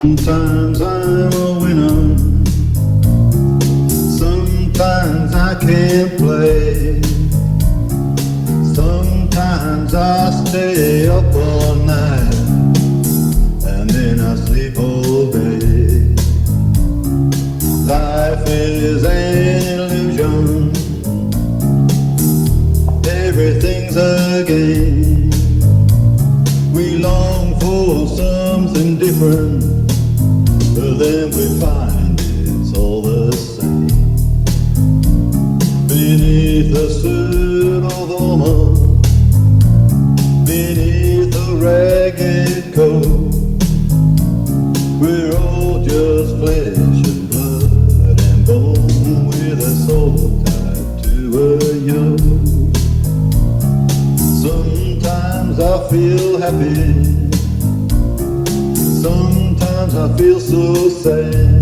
Sometimes I'm a winner, sometimes I can't play, sometimes I stay up all night, and then I sleep all day. Life is an illusion, everything's a game. We long for something different, but then we find it's all the same. Beneath the suit of armor, beneath the ragged coat, we're all just flesh and blood and bone, with a soul tied to a yoke. Sometimes I feel happy, sometimes I feel so sad.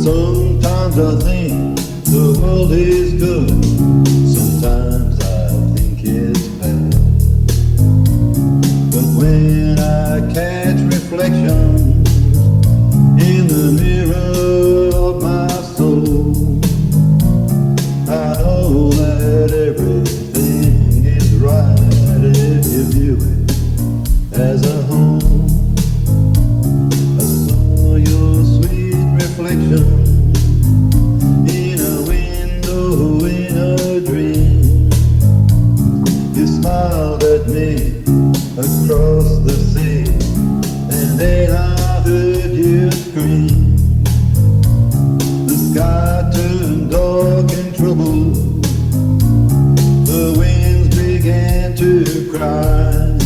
Sometimes I think the world is good, sometimes I think it's bad. But when I catch reflections in the mirror of my soul, I know that everything is right if you view it as a home. In a window, in a dream, you smiled at me across the sea, and then I heard you scream. The sky turned dark and troubled, the winds began to cry.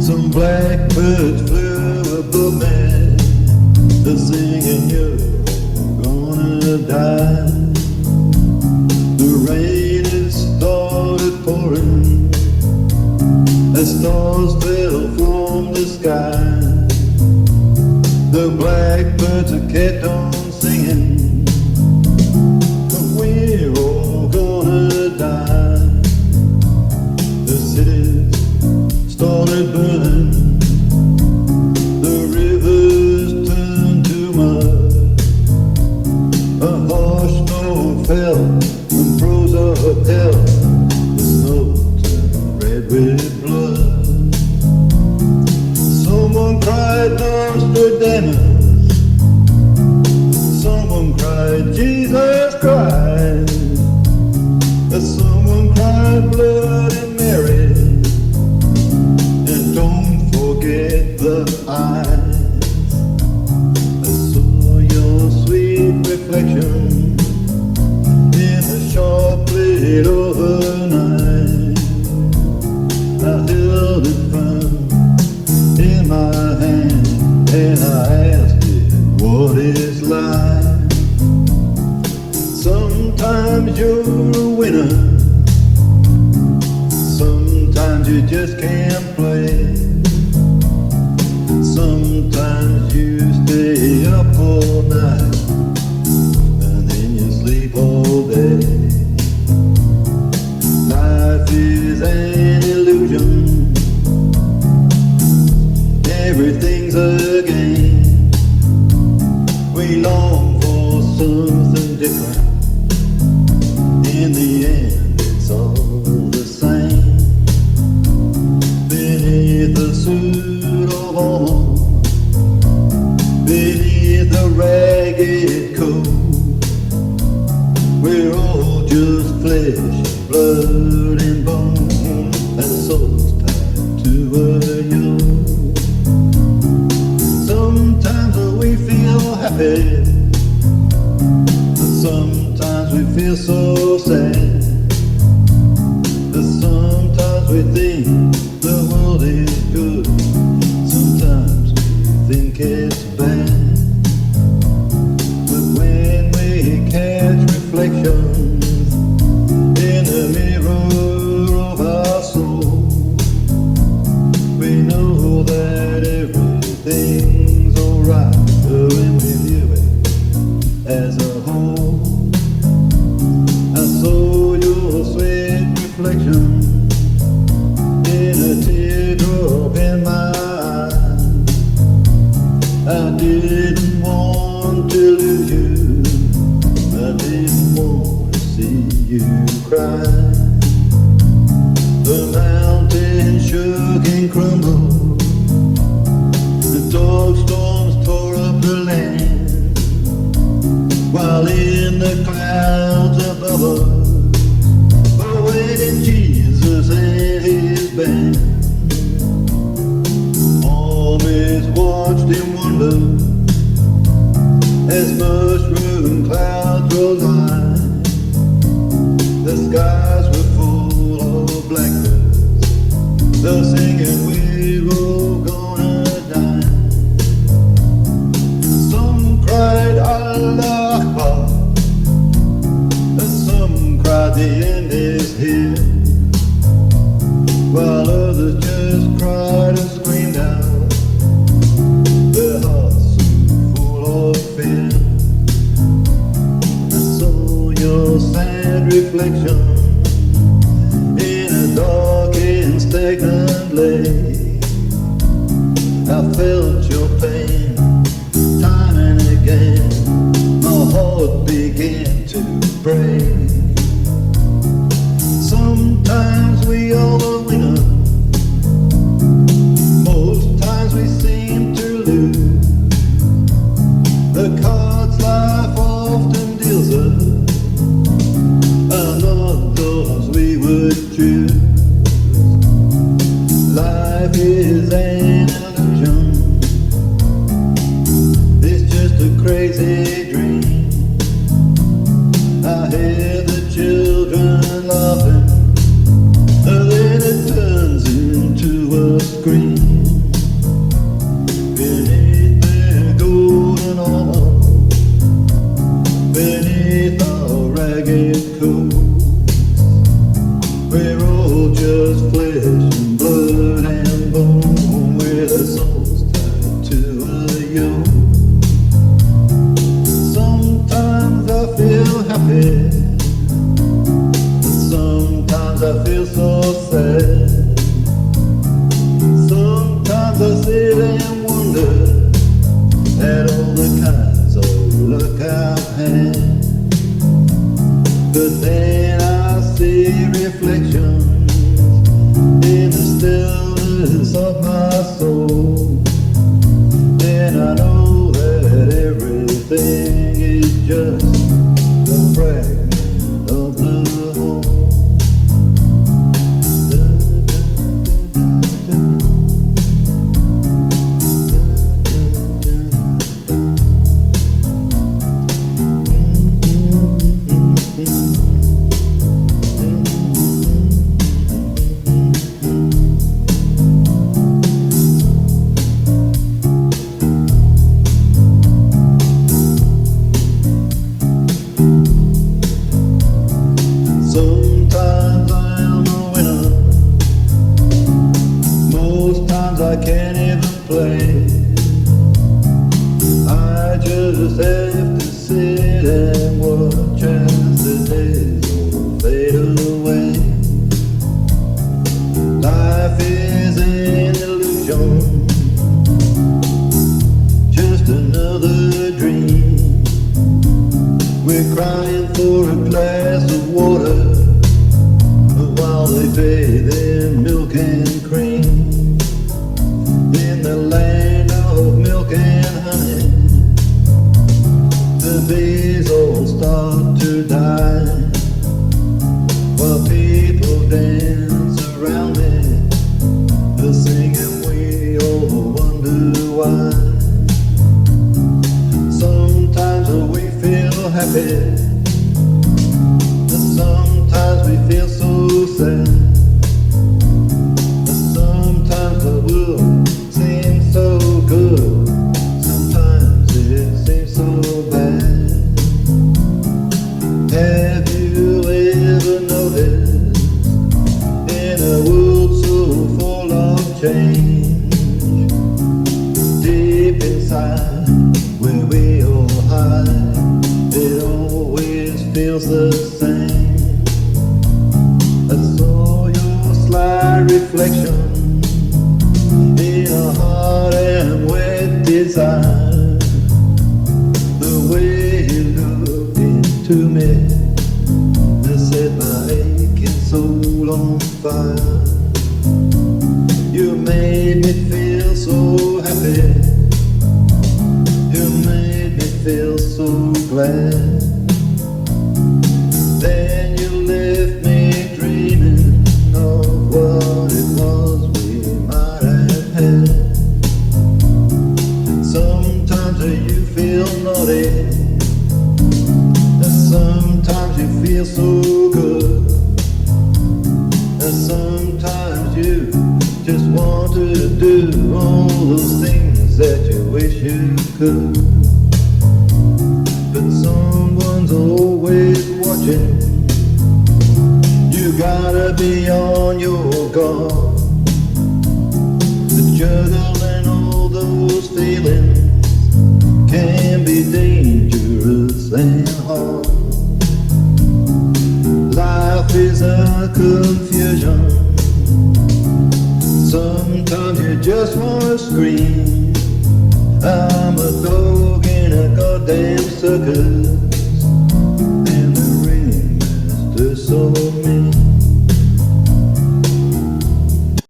Some blackbirds flew above me, they're singing you're gonna die. The rain had started pouring as stars fell from the sky. The blackbirds have kept on singing, but we're all gonna die. The cities started burning, fell and froze up hell. The snow turned red with blood. Someone cried Nostradamus, someone cried Jesus Christ, someone cried Bloody Mary, and don't forget the eyes. I saw your sweet reflection sharply overnight. I held it firm in my hand, and I asked it what it's like. Sometimes you're a winner, sometimes you just can't play, sometimes you stay up all night, and then you sleep all day. Life is an illusion, everything's a game. We long for something different, in the end it's all the same. Beneath the suit of armor, beneath the ragged coat, we're all just flesh, blood and bone, and souls tied to a yoke. Sometimes we feel happy, sometimes we feel so sad. Sometimes we think the world is good, sometimes we think it's bad. But when we catch reflections in the mirror of our soul, we know that everything's alright when we view it didn't want to lose you. I didn't want to see you cry. The mountain shook and crumbled. The dark storms tore up the land. While in the clouds above us awaited Jesus and his band. Always watched in wonder as mushroom clouds rolled high. The skies were full of blackbirds, they're singing we're all gonna die. Some cried Allah Akbar, and some cried the end is here, while others just cried and screamed out, their hearts full of fear. I saw your sad reflection in a dark and stagnant lake. I felt your pain time and again. My heart began to break. Sometimes we are the winner, most times we seem to lose. The cards life often deals us are not those we would choose. Life is an illusion, it's just a crazy dream. I hear the children laughing, and then it turns into a scream. Beneath their golden armor, beneath our ragged coats, we're all just flesh and blood and bone, with our souls tied to a yoke. Sometimes I feel happy, sometimes I feel so sad. Sometimes I sit and wonder at all the kinds of luck I've had. But then I see reflections in the stillness of my soul, and I know that everything is just a fragment of the whole. Sometimes I am a winner, most times I can't even play. I just have to sit and watch as the days all fade away. Life is an illusion, just another dream. We're crying for a glass of water while they bathe in milk and cream. In the land of milk and honey, the bees all start to die, while people dance around me, they're singing we all wonder why. Sometimes we feel happy, sometimes we feel so sad. Sometimes the world seems so good, sometimes it seems so bad. Have you ever noticed, in a world so full of change, deep inside where we all hide, it always feels the same. I saw your sly reflection in a hot and wet desire. fire. You made me feel so happy. You made me feel so glad. Then you left me dreaming of what it was we might have had. Sometimes you feel naughty, and sometimes you feel so good, and sometimes you just want to do all those things that you wish you could. But someone's always watching. You gotta be on your guard. The juggling all those feelings can be dangerous and hard. Life is a confusion. Sometimes you just wanna scream. I'm a dog in a goddamn circus.